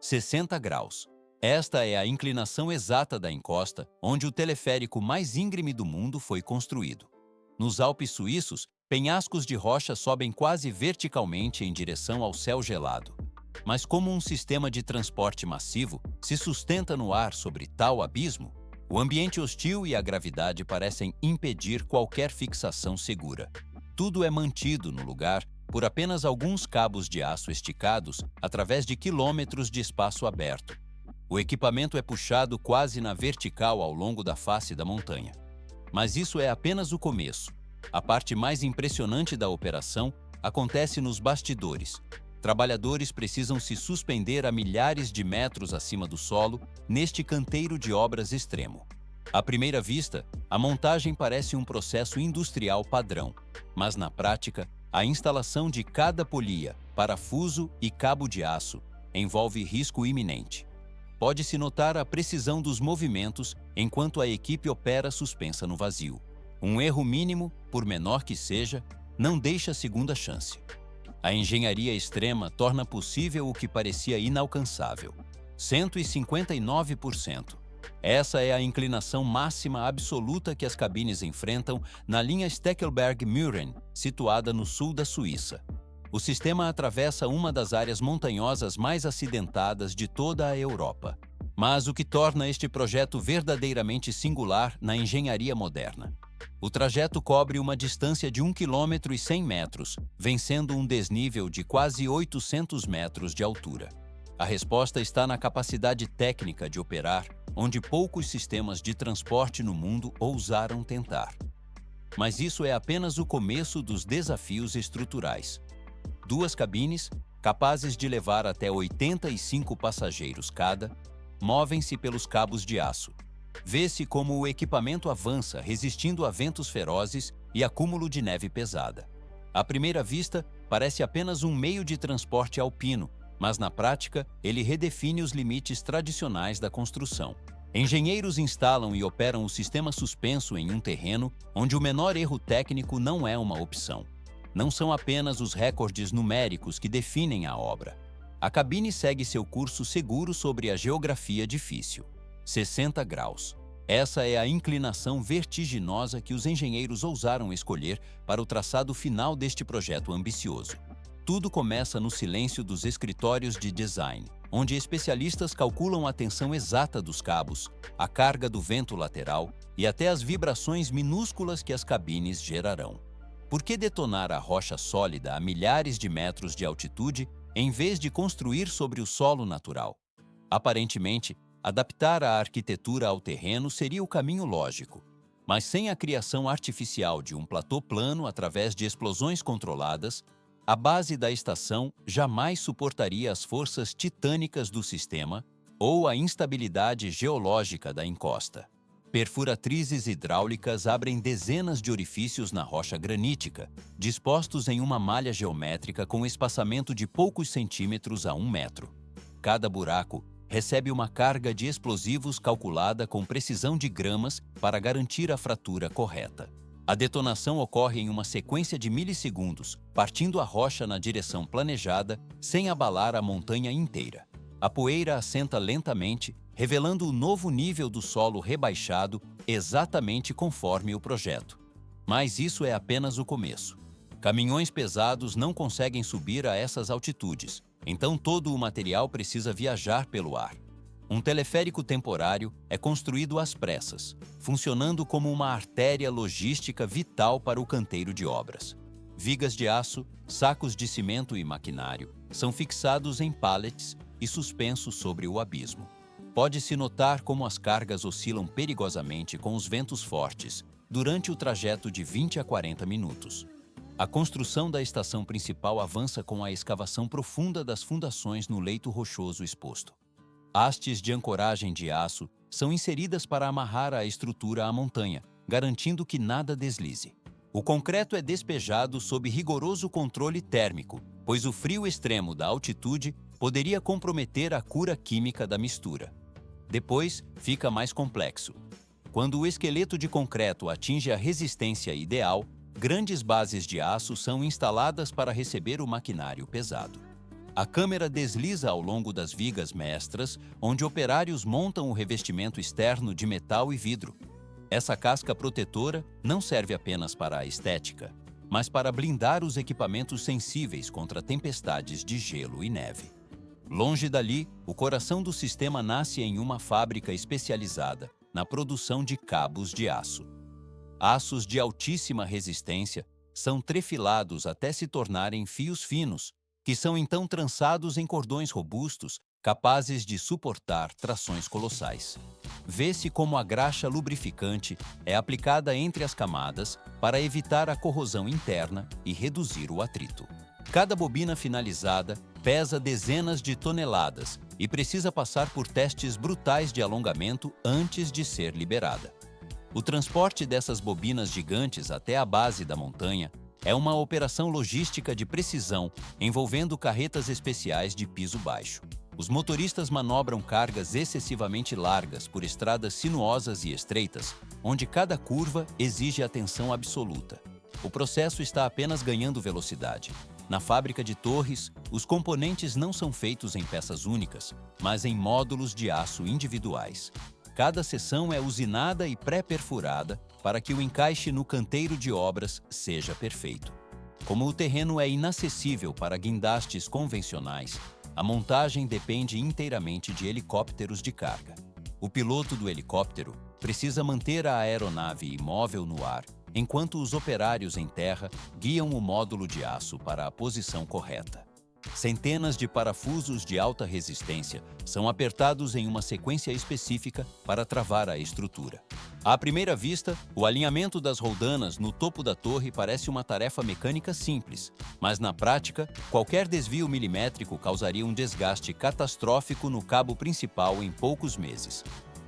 60 graus. Esta é a inclinação exata da encosta onde o teleférico mais íngreme do mundo foi construído. Nos Alpes suíços, penhascos de rocha sobem quase verticalmente em direção ao céu gelado. Mas como um sistema de transporte massivo se sustenta no ar sobre tal abismo, o ambiente hostil e a gravidade parecem impedir qualquer fixação segura. Tudo é mantido no lugar por apenas alguns cabos de aço esticados através de quilômetros de espaço aberto. O equipamento é puxado quase na vertical ao longo da face da montanha. Mas isso é apenas o começo. A parte mais impressionante da operação acontece nos bastidores. Trabalhadores precisam se suspender a milhares de metros acima do solo neste canteiro de obras extremo. À primeira vista, a montagem parece um processo industrial padrão, mas na prática, a instalação de cada polia, parafuso e cabo de aço envolve risco iminente. Pode-se notar a precisão dos movimentos enquanto a equipe opera suspensa no vazio. Um erro mínimo, por menor que seja, não deixa segunda chance. A engenharia extrema torna possível o que parecia inalcançável. 159%. Essa é a inclinação máxima absoluta que as cabines enfrentam na linha Steckelberg-Mühren, situada no sul da Suíça. O sistema atravessa uma das áreas montanhosas mais acidentadas de toda a Europa. Mas o que torna este projeto verdadeiramente singular na engenharia moderna? O trajeto cobre uma distância de 1,1 km, vencendo um desnível de quase 800 metros de altura. A resposta está na capacidade técnica de operar, onde poucos sistemas de transporte no mundo ousaram tentar. Mas isso é apenas o começo dos desafios estruturais. Duas cabines, capazes de levar até 85 passageiros cada, movem-se pelos cabos de aço. Vê-se como o equipamento avança, resistindo a ventos ferozes e acúmulo de neve pesada. À primeira vista, parece apenas um meio de transporte alpino, mas na prática, ele redefine os limites tradicionais da construção. Engenheiros instalam e operam o sistema suspenso em um terreno onde o menor erro técnico não é uma opção. Não são apenas os recordes numéricos que definem a obra. A cabine segue seu curso seguro sobre a geografia difícil. 60 graus. Essa é a inclinação vertiginosa que os engenheiros ousaram escolher para o traçado final deste projeto ambicioso. Tudo começa no silêncio dos escritórios de design, onde especialistas calculam a tensão exata dos cabos, a carga do vento lateral e até as vibrações minúsculas que as cabines gerarão. Por que detonar a rocha sólida a milhares de metros de altitude em vez de construir sobre o solo natural? Aparentemente, adaptar a arquitetura ao terreno seria o caminho lógico, mas sem a criação artificial de um platô plano através de explosões controladas, a base da estação jamais suportaria as forças titânicas do sistema ou a instabilidade geológica da encosta. Perfuratrizes hidráulicas abrem dezenas de orifícios na rocha granítica, dispostos em uma malha geométrica com espaçamento de poucos centímetros a 1 metro. Cada buraco recebe uma carga de explosivos calculada com precisão de gramas para garantir a fratura correta. A detonação ocorre em uma sequência de milissegundos, partindo a rocha na direção planejada, sem abalar a montanha inteira. A poeira assenta lentamente, revelando o novo nível do solo rebaixado, exatamente conforme o projeto. Mas isso é apenas o começo. Caminhões pesados não conseguem subir a essas altitudes, então todo o material precisa viajar pelo ar. Um teleférico temporário é construído às pressas, funcionando como uma artéria logística vital para o canteiro de obras. Vigas de aço, sacos de cimento e maquinário são fixados em pallets e suspensos sobre o abismo. Pode-se notar como as cargas oscilam perigosamente com os ventos fortes durante o trajeto de 20 a 40 minutos. A construção da estação principal avança com a escavação profunda das fundações no leito rochoso exposto. Hastes de ancoragem de aço são inseridas para amarrar a estrutura à montanha, garantindo que nada deslize. O concreto é despejado sob rigoroso controle térmico, pois o frio extremo da altitude poderia comprometer a cura química da mistura. Depois, fica mais complexo. Quando o esqueleto de concreto atinge a resistência ideal, grandes bases de aço são instaladas para receber o maquinário pesado. A câmera desliza ao longo das vigas mestras, onde operários montam o revestimento externo de metal e vidro. Essa casca protetora não serve apenas para a estética, mas para blindar os equipamentos sensíveis contra tempestades de gelo e neve. Longe dali, o coração do sistema nasce em uma fábrica especializada na produção de cabos de aço. Aços de altíssima resistência são trefilados até se tornarem fios finos, que são então trançados em cordões robustos, capazes de suportar trações colossais. Vê-se como a graxa lubrificante é aplicada entre as camadas para evitar a corrosão interna e reduzir o atrito. Cada bobina finalizada pesa dezenas de toneladas e precisa passar por testes brutais de alongamento antes de ser liberada. O transporte dessas bobinas gigantes até a base da montanha é uma operação logística de precisão envolvendo carretas especiais de piso baixo. Os motoristas manobram cargas excessivamente largas por estradas sinuosas e estreitas, onde cada curva exige atenção absoluta. O processo está apenas ganhando velocidade. Na fábrica de Torres, os componentes não são feitos em peças únicas, mas em módulos de aço individuais. Cada seção é usinada e pré-perfurada para que o encaixe no canteiro de obras seja perfeito. Como o terreno é inacessível para guindastes convencionais, a montagem depende inteiramente de helicópteros de carga. O piloto do helicóptero precisa manter a aeronave imóvel no ar, enquanto os operários em terra guiam o módulo de aço para a posição correta. Centenas de parafusos de alta resistência são apertados em uma sequência específica para travar a estrutura. À primeira vista, o alinhamento das roldanas no topo da torre parece uma tarefa mecânica simples, mas na prática, qualquer desvio milimétrico causaria um desgaste catastrófico no cabo principal em poucos meses.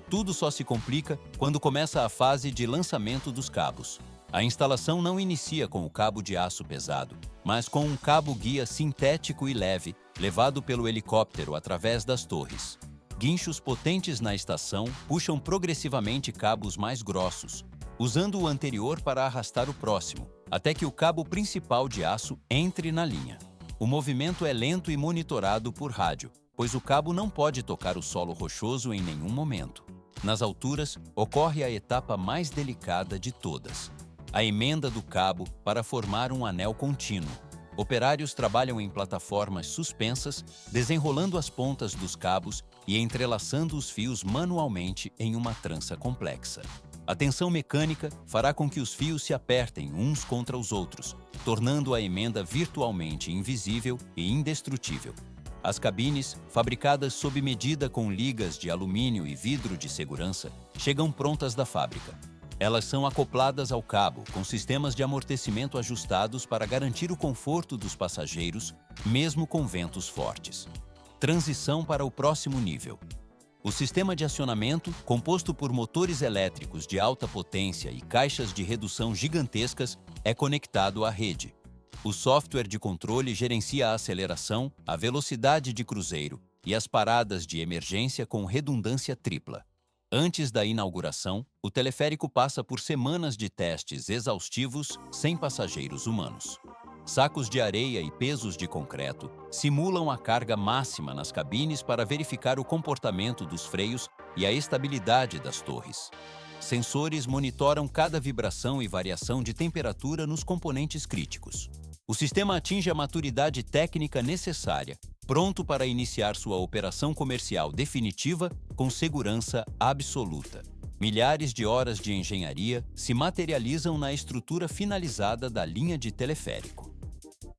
Tudo só se complica quando começa a fase de lançamento dos cabos. A instalação não inicia com o cabo de aço pesado, mas com um cabo-guia sintético e leve, levado pelo helicóptero através das torres. Guinchos potentes na estação puxam progressivamente cabos mais grossos, usando o anterior para arrastar o próximo, até que o cabo principal de aço entre na linha. O movimento é lento e monitorado por rádio, pois o cabo não pode tocar o solo rochoso em nenhum momento. Nas alturas, ocorre a etapa mais delicada de todas: a emenda do cabo para formar um anel contínuo. Operários trabalham em plataformas suspensas, desenrolando as pontas dos cabos e entrelaçando os fios manualmente em uma trança complexa. A tensão mecânica fará com que os fios se apertem uns contra os outros, tornando a emenda virtualmente invisível e indestrutível. As cabines, fabricadas sob medida com ligas de alumínio e vidro de segurança, chegam prontas da fábrica. Elas são acopladas ao cabo, com sistemas de amortecimento ajustados para garantir o conforto dos passageiros, mesmo com ventos fortes. Transição para o próximo nível. O sistema de acionamento, composto por motores elétricos de alta potência e caixas de redução gigantescas, é conectado à rede. O software de controle gerencia a aceleração, a velocidade de cruzeiro e as paradas de emergência com redundância tripla. Antes da inauguração, o teleférico passa por semanas de testes exaustivos sem passageiros humanos. Sacos de areia e pesos de concreto simulam a carga máxima nas cabines para verificar o comportamento dos freios e a estabilidade das torres. Sensores monitoram cada vibração e variação de temperatura nos componentes críticos. O sistema atinge a maturidade técnica necessária, pronto para iniciar sua operação comercial definitiva com segurança absoluta. Milhares de horas de engenharia se materializam na estrutura finalizada da linha de teleférico.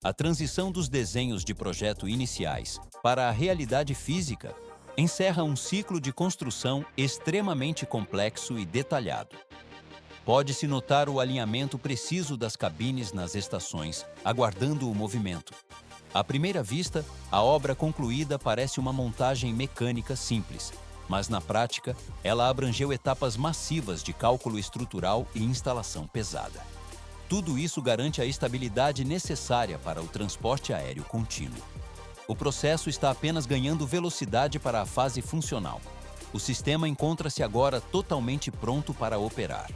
A transição dos desenhos de projeto iniciais para a realidade física encerra um ciclo de construção extremamente complexo e detalhado. Pode-se notar o alinhamento preciso das cabines nas estações, aguardando o movimento. À primeira vista, a obra concluída parece uma montagem mecânica simples, mas na prática, ela abrangeu etapas massivas de cálculo estrutural e instalação pesada. Tudo isso garante a estabilidade necessária para o transporte aéreo contínuo. O processo está apenas ganhando velocidade para a fase funcional. O sistema encontra-se agora totalmente pronto para operar.